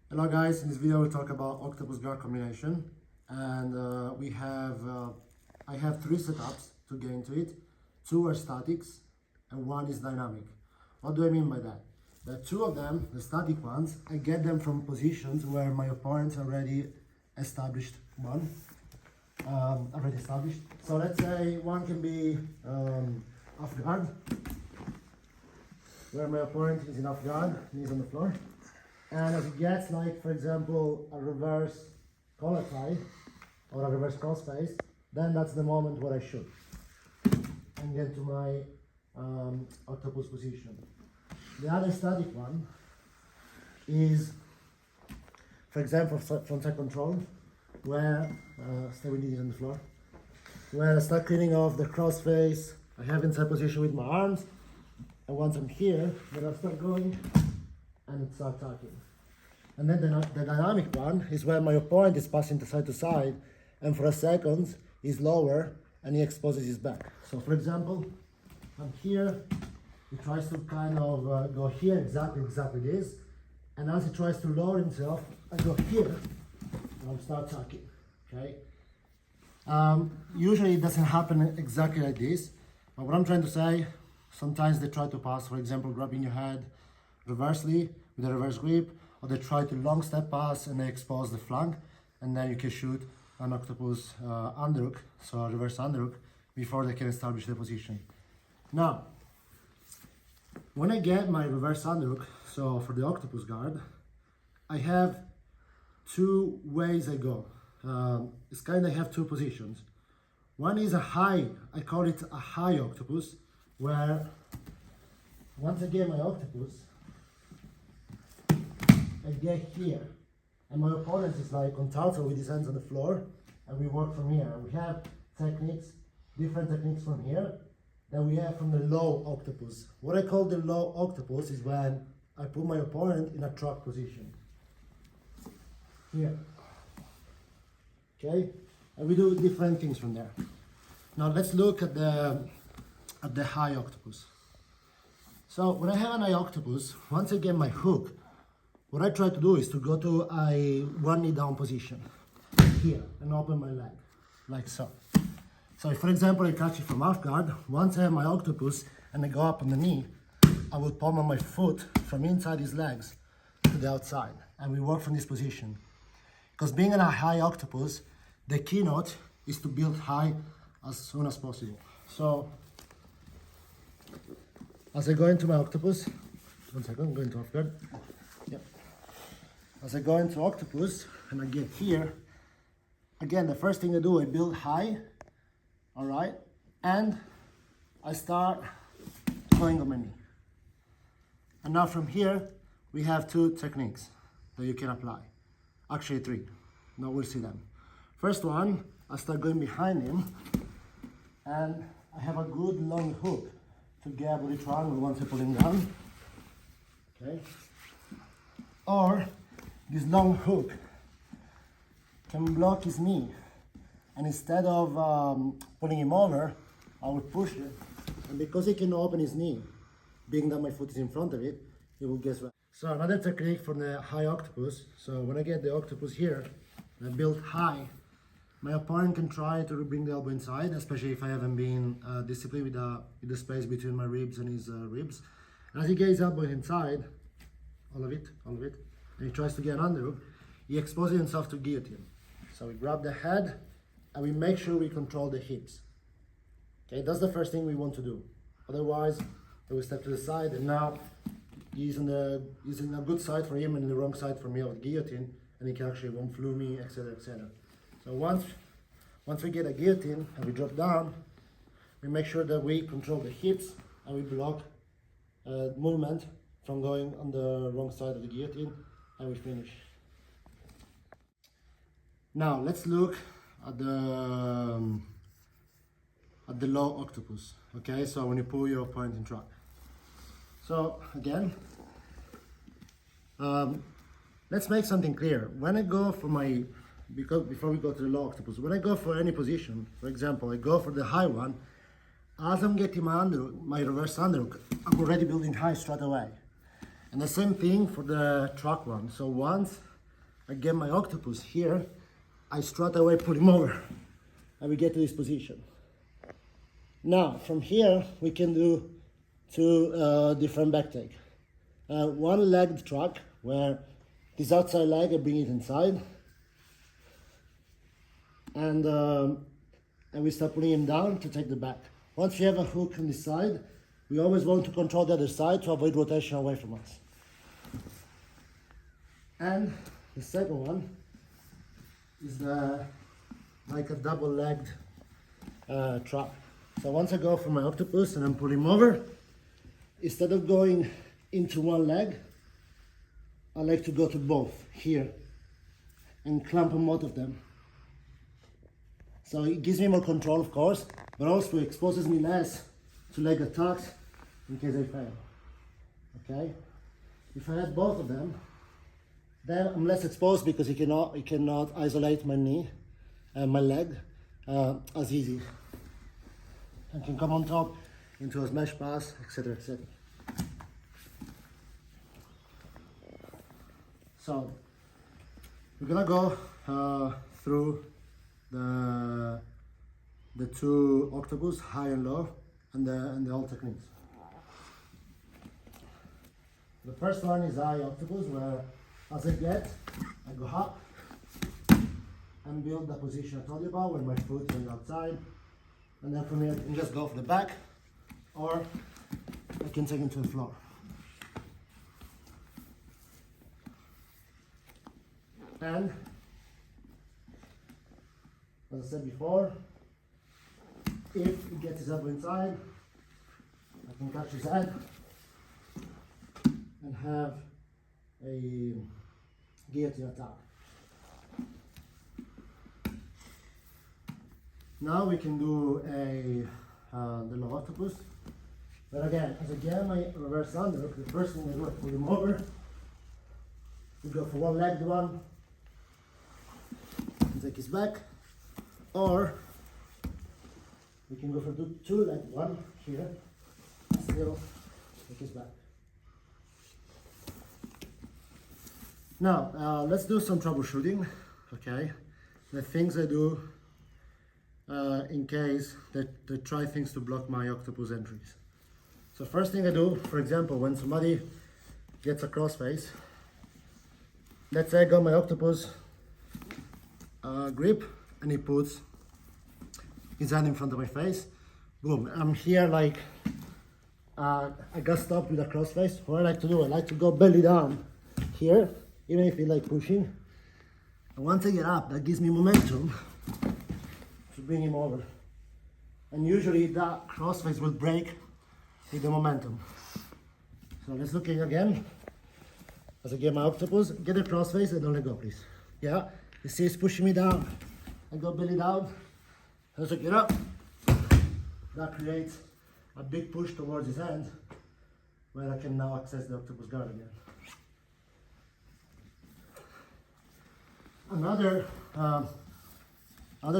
Hello guys, in this video we'll talk about octopus guard combination, and I have three setups to get into it. Two are statics and one is dynamic. What do I mean by that? The two of them, the static ones, I get them from positions where my opponents already established one. So let's say one can be off guard, where my opponent is in off guard, knees on the floor. And as it gets, like for example, a reverse collar tie or a reverse cross face, then that's the moment where I shoot and get to my octopus position. The other static one is, for example, frontside control, where stay with knees on the floor, where I start cleaning off the cross face. I have inside position with my arms, and once I'm here, then I start going and start attacking. And then the dynamic one is where my opponent is passing side to side, and for a second he's lower and he exposes his back. So for example, I'm here, he tries to kind of go here, exactly this, and as he tries to lower himself, I go here and I start attacking. Okay. Usually it doesn't happen exactly like this, but what I'm trying to say, sometimes they try to pass, for example, grabbing your head reversely with a reverse grip, or they try to long step pass and they expose the flank, and then you can shoot an octopus underhook, so a reverse underhook, before they can establish their position. Now, when I get my reverse underhook, so for the octopus guard, I have two ways I go. It's kind of have two positions. One is a high, I call it a high octopus, where once I get my octopus, I get here, and my opponent is like on turtle with his hands on the floor, and we work from here. We have techniques, different techniques from here that we have from the low octopus. What I call the low octopus is when I put my opponent in a truck position. Here. Okay? And we do different things from there. Now let's look at the high octopus. So when I have an high octopus, once I get my hook, what I try to do is to go to a one knee down position here and open my leg, like so. So if, for example, I catch it from off guard, once I have my octopus and I go up on the knee, I will palm on my foot from inside his legs to the outside, and we work from this position. Because being in a high octopus, the keynote is to build high as soon as possible. So as I go into my octopus, one second, I'm going to off guard. Yep. As I go into octopus and I get here, again, the first thing I do, I build high, all right, and I start going on my knee. And now from here, we have two techniques that you can apply. Actually three, now we'll see them. First one, I start going behind him, and I have a good long hook to get body triangle once I pull him down, okay? Or this long hook can block his knee, and instead of pulling him over, I would push it, and because he can open his knee, being that my foot is in front of it, he will get swept. So another technique for the high octopus, so when I get the octopus here, I build high, my opponent can try to bring the elbow inside, especially if I haven't been disciplined with the space between my ribs and his ribs. And as he gets his elbow inside, all of it, and he tries to get an underhook, he exposes himself to guillotine. So we grab the head and we make sure we control the hips. Okay, that's the first thing we want to do. Otherwise, I will step to the side, and now he's in a good side for him and the wrong side for me of the guillotine, and he can actually won't flew me, etc., etc. So once we get a guillotine and we drop down, we make sure that we control the hips and we block movement from going on the wrong side of the guillotine, and we finish. Now let's look at the low octopus. Okay, so when you pull your opponent in truck. So again, let's make something clear. When I go for my, before we go to the low octopus, when I go for any position, for example, I go for the high one, as I'm getting my reverse underhook, I'm already building high straight away. And the same thing for the truck one. So once I get my octopus here, I straight away put him over and we get to this position. Now from here we can do two different back take. One legged track where this outside leg I bring it inside and we start putting him down to take the back. Once we have a hook on this side, we always want to control the other side to avoid rotation away from us. And the second one is like a double-legged trap. So once I go for my octopus and I'm pulling him over, instead of going into one leg, I like to go to both here and clamp on both of them. So it gives me more control, of course, but also exposes me less to leg attacks in case I fail. Okay? If I have both of them, then I'm less exposed because it cannot isolate my knee and my leg as easy. I can come on top into a smash pass, etc., etc. So we're gonna go through the two octopus, high and low, and the all techniques. The first one is high octopus, where as I go up and build the position I told you about, where my foot is outside, and then from here I can just go for the back, or I can take him to the floor. And as I said before, if he gets his elbow inside, I can catch his head and have a guillotine attack. Now we can do the low octopus. But again, as I get my reverse underhook, the first thing I do is pull him over. We go for one-legged one, and take his back, or we can go for two-legged one here, and still take his back. Now, let's do some troubleshooting, okay? The things I do in case they try things to block my octopus entries. So first thing I do, for example, when somebody gets a crossface, let's say I got my octopus grip and he puts his hand in front of my face, boom, I'm here like, I got stopped with a crossface. What I like to do, I like to go belly down here, even if it's like pushing. And once I get up, that gives me momentum to bring him over. And usually that crossface will break with the momentum. So let's look at it again. As I get my octopus, get the crossface and don't let go, please. Yeah, you see it's pushing me down. I go belly down. As I get up, that creates a big push towards his hand, where I can now access the octopus guard again. Another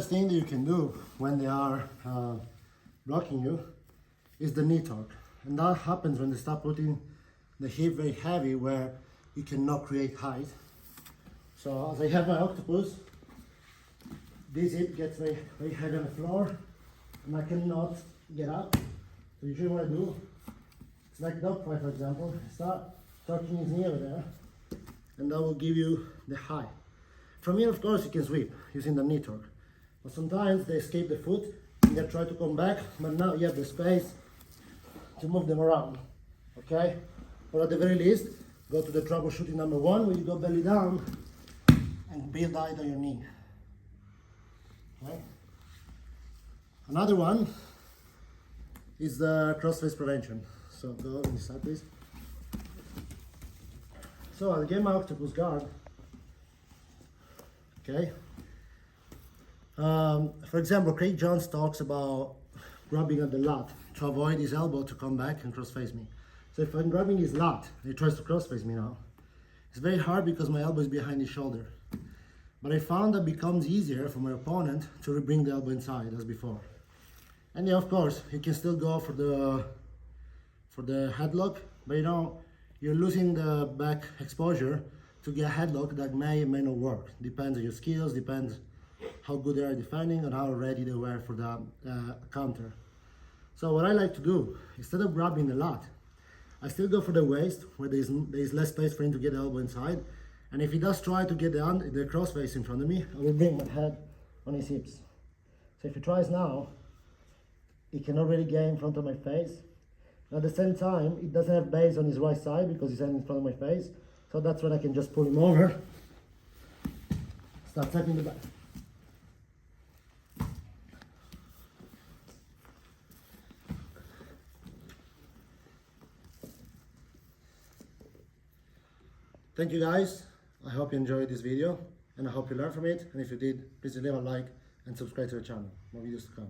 thing that you can do when they are blocking you is the knee torque. And that happens when they start putting the hip very heavy, where you cannot create height. So as I have my octopus, this hip gets very, very heavy on the floor, and I cannot get up. So usually what I do, it's like dog fight, for example, start torquing his knee over there, and that will give you the height. From here, of course, you can sweep using the knee torque. But sometimes they escape the foot and they try to come back, but now you have the space to move them around, okay? Or at the very least, go to the troubleshooting number one, where you go belly down and build height on your knee, okay? Another one is the crossface prevention. So go on this side, please. So I'll get my octopus guard, okay? For example, Craig Jones talks about grabbing at the lat to avoid his elbow to come back and cross-face me. So if I'm grabbing his lat and he tries to cross-face me now, it's very hard because my elbow is behind his shoulder. But I found that it becomes easier for my opponent to bring the elbow inside as before. And yeah, of course, you can still go for the headlock, but you know, you're losing the back exposure to get a headlock that may or may not work. Depends on your skills, depends how good they are defending and how ready they were for the counter. So what I like to do, instead of grabbing a lot, I still go for the waist where there's less space for him to get the elbow inside. And if he does try to get the cross face in front of me, I will bring my head on his hips. So if he tries now, he cannot really get in front of my face. At the same time, he doesn't have base on his right side because he's in front of my face. So that's when I can just pull him over, start tapping the back. Thank you guys. I hope you enjoyed this video and I hope you learned from it. And if you did, please leave a like and subscribe to the channel. More videos to come.